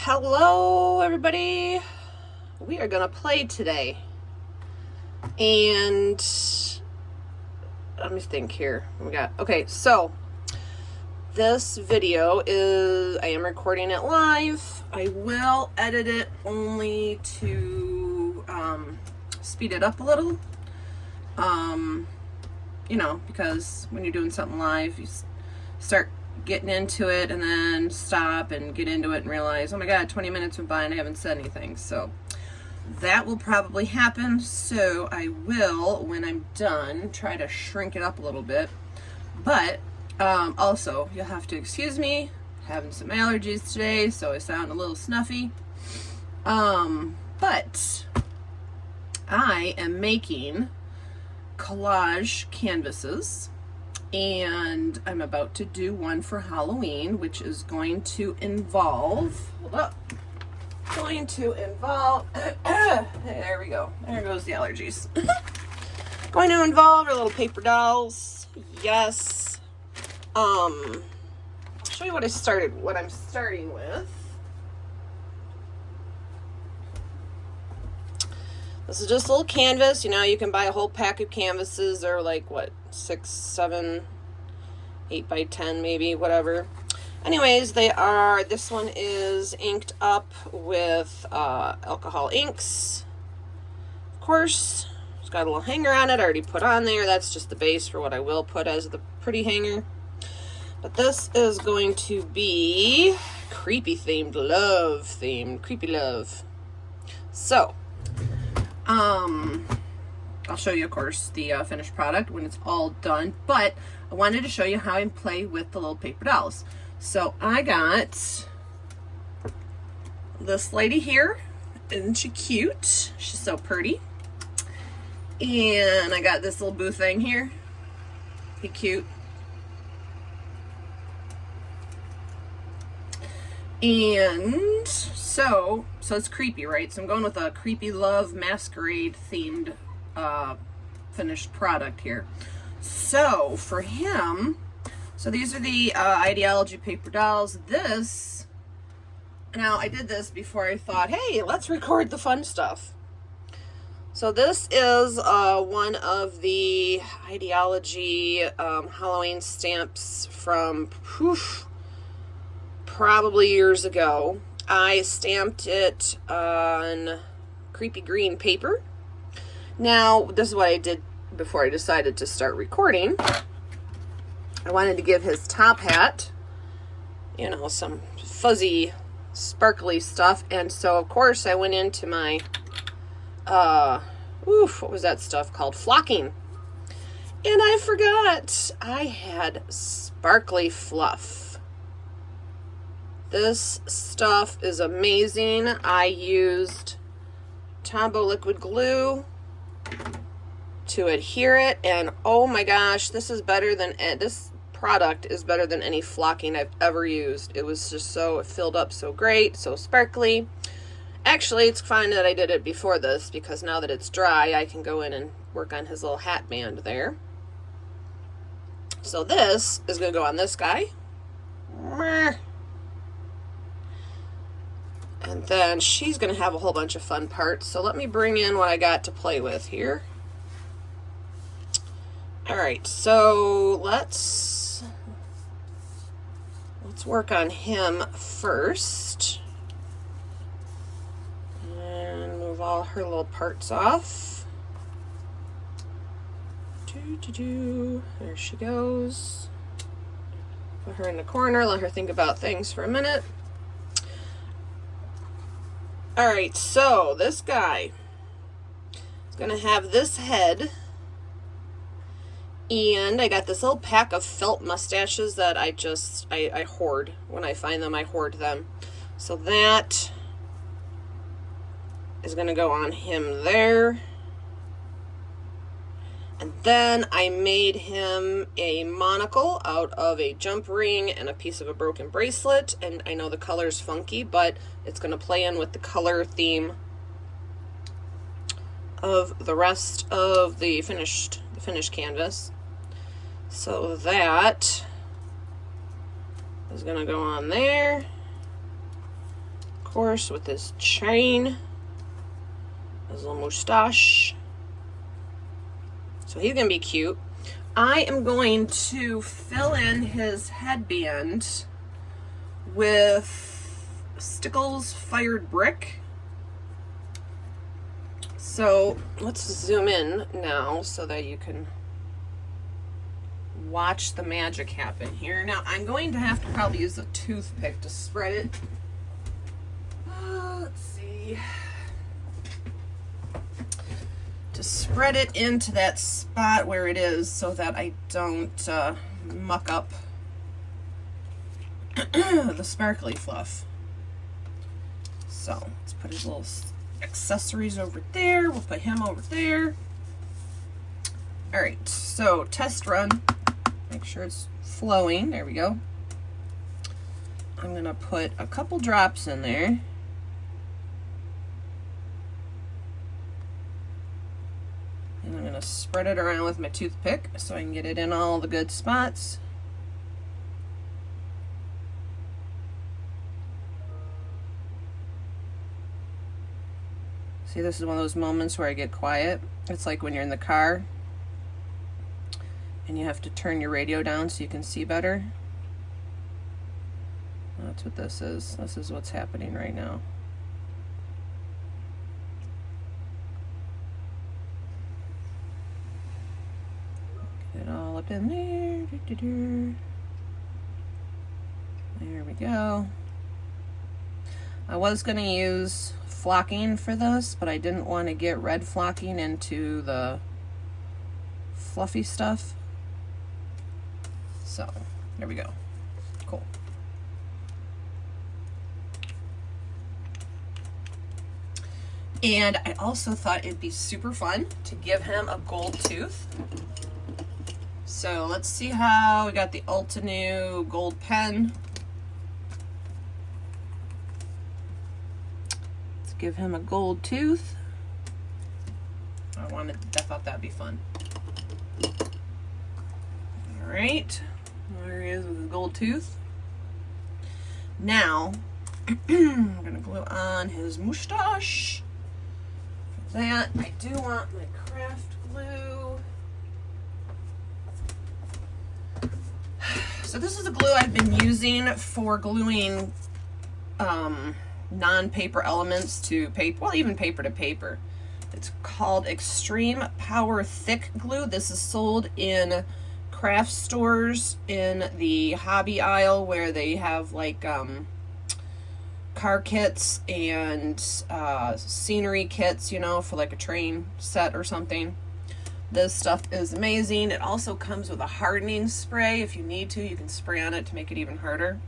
Hello everybody, we are gonna play today, and let me think here. What we got? Okay, so this video is, I am recording it live. I will edit it only to speed it up a little, you know, because when you're doing something live, you start getting into it and then stop and get into it and realize, oh my god, 20 minutes went by and I haven't said anything. So that will probably happen. So I will, when I'm done, try to shrink it up a little bit. But also, you'll have to excuse me, having some allergies today, so I sound a little snuffy. But I am making collage canvases, and I'm about to do one for Halloween, which is going to involve, there we go, there goes the allergies. Going to involve our little paper dolls. Yes. I'll show you what I'm starting with. This is just a little canvas. You know, you can buy a whole pack of canvases. They're like, what, 6, 7, 8 by 10 maybe, whatever. Anyways, this one is inked up with alcohol inks. Of course, it's got a little hanger on it. I already put on there. That's just the base for what I will put as the pretty hanger. But this is going to be creepy themed, creepy love. So, I'll show you, of course, the finished product when it's all done, but I wanted to show you how I play with the little paper dolls. So I got this lady here. Isn't she cute? She's so pretty. And I got this little boo thing here. He cute. And so it's creepy, right? So I'm going with a creepy love masquerade themed finished product here. So for him, so these are the Ideology paper dolls. Now I did this before I thought, hey, let's record the fun stuff. So this is one of the Ideology Halloween stamps from probably years ago. I stamped it on creepy green paper. Now, this is what I did before I decided to start recording. I wanted to give his top hat, you know, some fuzzy, sparkly stuff. And so, of course, I went into my, what was that stuff called? Flocking. And I forgot I had sparkly fluff. This stuff is amazing. I used Tombow liquid glue to adhere it, and oh my gosh, this product is better than any flocking I've ever used. It was just so, it filled up so great, so sparkly. Actually, it's fine that I did it before this, because now that it's dry, I can go in and work on his little hat band there. So this is going to go on this guy. And then she's going to have a whole bunch of fun parts. So let me bring in what I got to play with here. All right, so let's work on him first. And move all her little parts off. There she goes. Put her in the corner, let her think about things for a minute. All right, so this guy is going to have this head, and I got this little pack of felt mustaches that I hoard. When I find them, I hoard them. So that is going to go on him there. And then I made him a monocle out of a jump ring and a piece of a broken bracelet. And I know the color's funky, but it's going to play in with the color theme of the rest of the finished canvas. So that is going to go on there. Of course, with his chain, his little mustache. So he's going to be cute. I am going to fill in his headband with Stickles Fired Brick. So let's zoom in now so that you can watch the magic happen here. Now I'm going to have to probably use a toothpick to spread it. Let's see. To spread it into that spot where it is so that I don't muck up the sparkly fluff. So let's put his little accessories over there. We'll put him over there. All right, so test run. Make sure it's flowing. There we go. I'm gonna put a couple drops in there. And I'm gonna spread it around with my toothpick so I can get it in all the good spots. See, this is one of those moments where I get quiet. It's like when you're in the car and you have to turn your radio down so you can see better. That's what this is. This is what's happening right now. Get it all up in there. There we go. I was going to use flocking for this, but I didn't want to get red flocking into the fluffy stuff. So, there we go. Cool. And I also thought it'd be super fun to give him a gold tooth. So let's see how we got the Altenew gold pen. Give him a gold tooth. I thought that'd be fun. All right, there he is with his gold tooth. Now, I'm gonna glue on his mustache. For that, I do want my craft glue. So this is a glue I've been using for gluing non-paper elements to paper, well, even paper to paper. It's called Extreme Power Thick Glue. This is sold in craft stores in the hobby aisle where they have like car kits and scenery kits, you know, for like a train set or something. This stuff is amazing. It also comes with a hardening spray. If you need to, you can spray on it to make it even harder.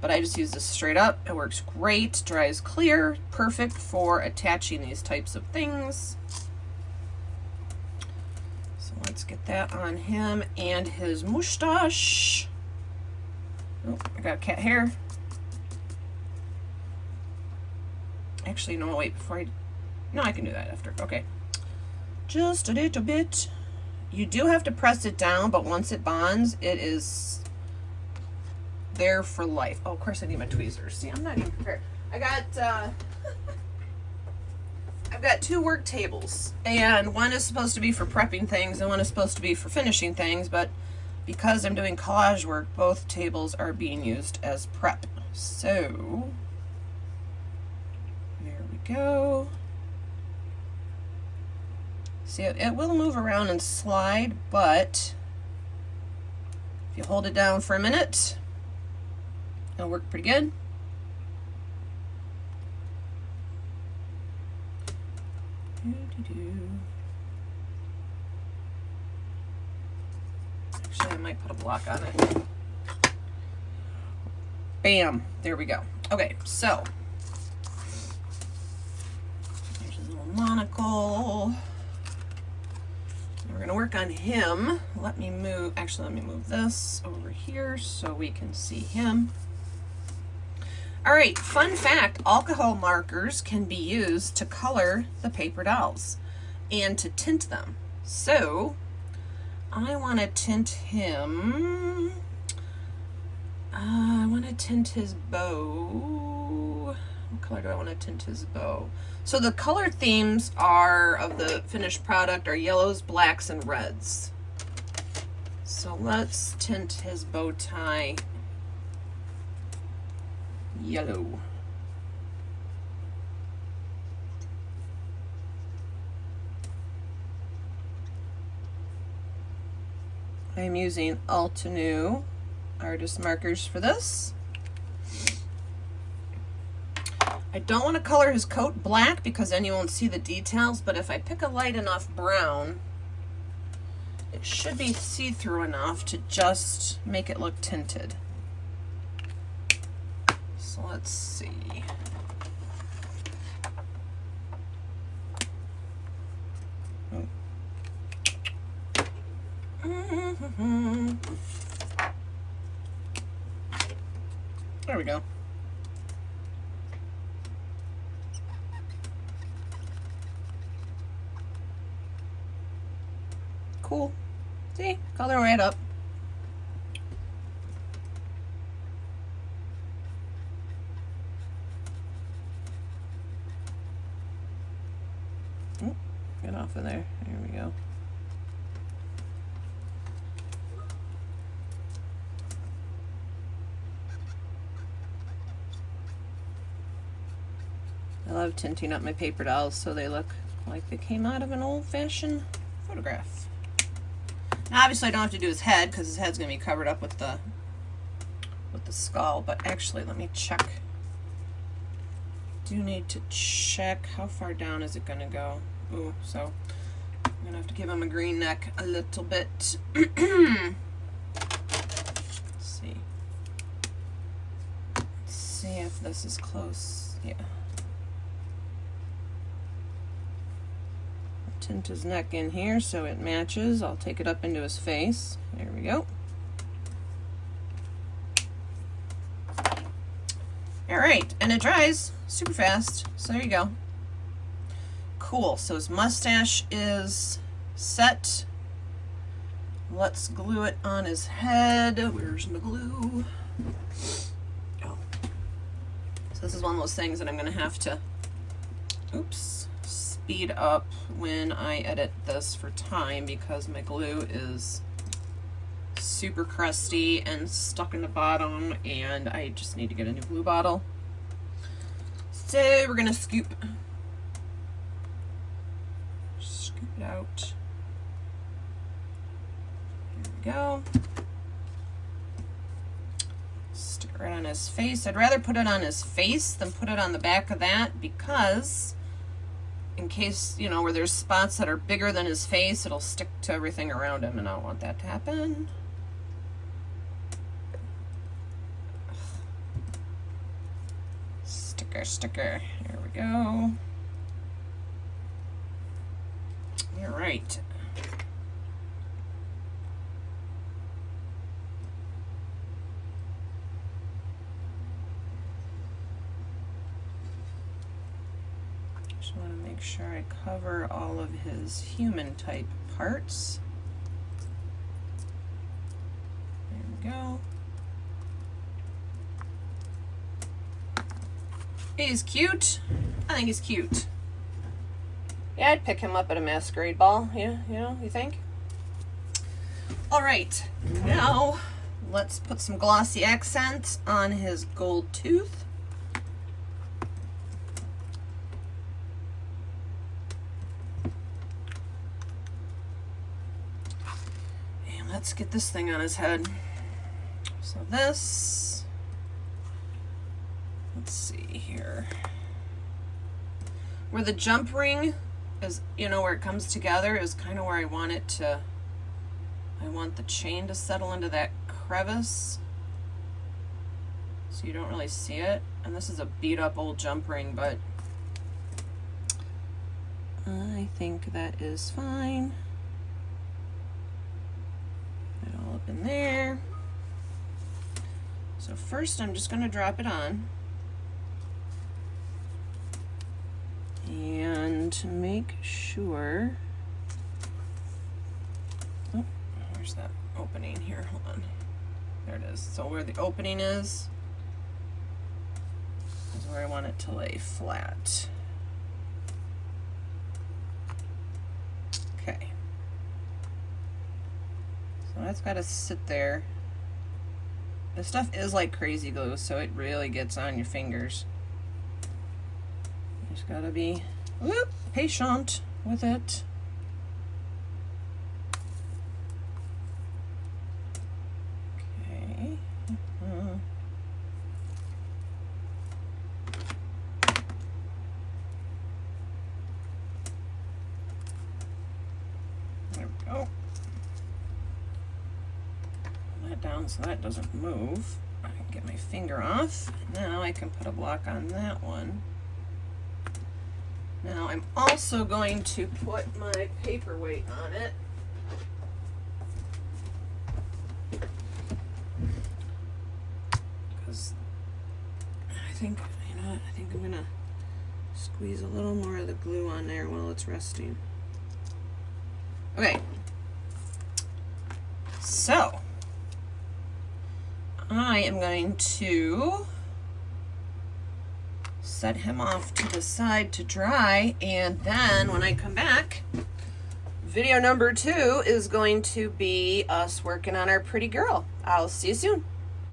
But I just use this straight up. It works great, dries clear, perfect for attaching these types of things. So let's get that on him and his mustache. Oh, I got cat hair. Actually, no, wait, no, I can do that after, okay. Just a little bit. You do have to press it down, but once it bonds, it is there for life. Oh, of course I need my tweezers. See, I'm not even prepared. I've got 2 work tables, and one is supposed to be for prepping things and one is supposed to be for finishing things, but because I'm doing collage work, both tables are being used as prep. So, there we go. See, it will move around and slide, but if you hold it down for a minute, it'll work pretty good. Actually, I might put a block on it. Bam! There we go. Okay, so here's his little monocle. We're going to work on him. Let me move this over here so we can see him. All right, fun fact, alcohol markers can be used to color the paper dolls and to tint them. So I want to tint him. I want to tint his bow What color do I want to tint his bow? So the color themes are of the finished product are yellows, blacks, and reds. So let's tint his bow tie yellow. I'm using Altenew artist markers for this. I don't want to color his coat black because then you won't see the details, but if I pick a light enough brown, it should be see-through enough to just make it look tinted. So let's see. There we go. Cool. See? Color right up. Ooh, get off of there. There we go. I love tinting up my paper dolls so they look like they came out of an old-fashioned photograph. Now, obviously, I don't have to do his head because his head's going to be covered up with the skull. But actually, let me check. Do need to check how far down is it going to go. Ooh, so I'm going to have to give him a green neck a little bit. Let's see. Let's see if this is close. Yeah. Tint his neck in here so it matches. I'll take it up into his face. There we go. Alright, and it dries super fast. So there you go. Cool, so his mustache is set. Let's glue it on his head. Where's my glue? Oh. So this is one of those things that I'm going to have to, oops, speed up when I edit this for time because my glue is super crusty and stuck in the bottom and I just need to get a new glue bottle. So we're gonna scoop it out. There we go. Stick it right on his face. I'd rather put it on his face than put it on the back of that because in case, you know, where there's spots that are bigger than his face, it'll stick to everything around him, and I don't want that to happen. Sticker. There we go. All right. Just want to make sure I cover all of his human type parts. There we go. He's cute. I think he's cute. Yeah, I'd pick him up at a masquerade ball. Yeah, you know, you think? All right, now let's put some glossy accents on his gold tooth. And let's get this thing on his head. So this, let's see here. Where the jump ring is, you know, where it comes together is kind of where I want it to, I want the chain to settle into that crevice so you don't really see it. And this is a beat up old jump ring, but I think that is fine. Put it all up in there. So first I'm just going to drop it on. And make sure, oh, where's that opening here? Hold on. There it is. So where the opening is where I want it to lay flat. Okay. So that's got to sit there. This stuff is like crazy glue, so it really gets on your fingers. You just gotta be patient with it. Okay. There we go. Pull that down so that doesn't move. I can get my finger off. Now I can put a block on that one. Now I'm also going to put my paperweight on it. Because I think, you know what, I think I'm gonna squeeze a little more of the glue on there while it's resting. Okay. So I am going to set him off to the side to dry, and then when I come back, video number 2 is going to be us working on our pretty girl. I'll see you soon.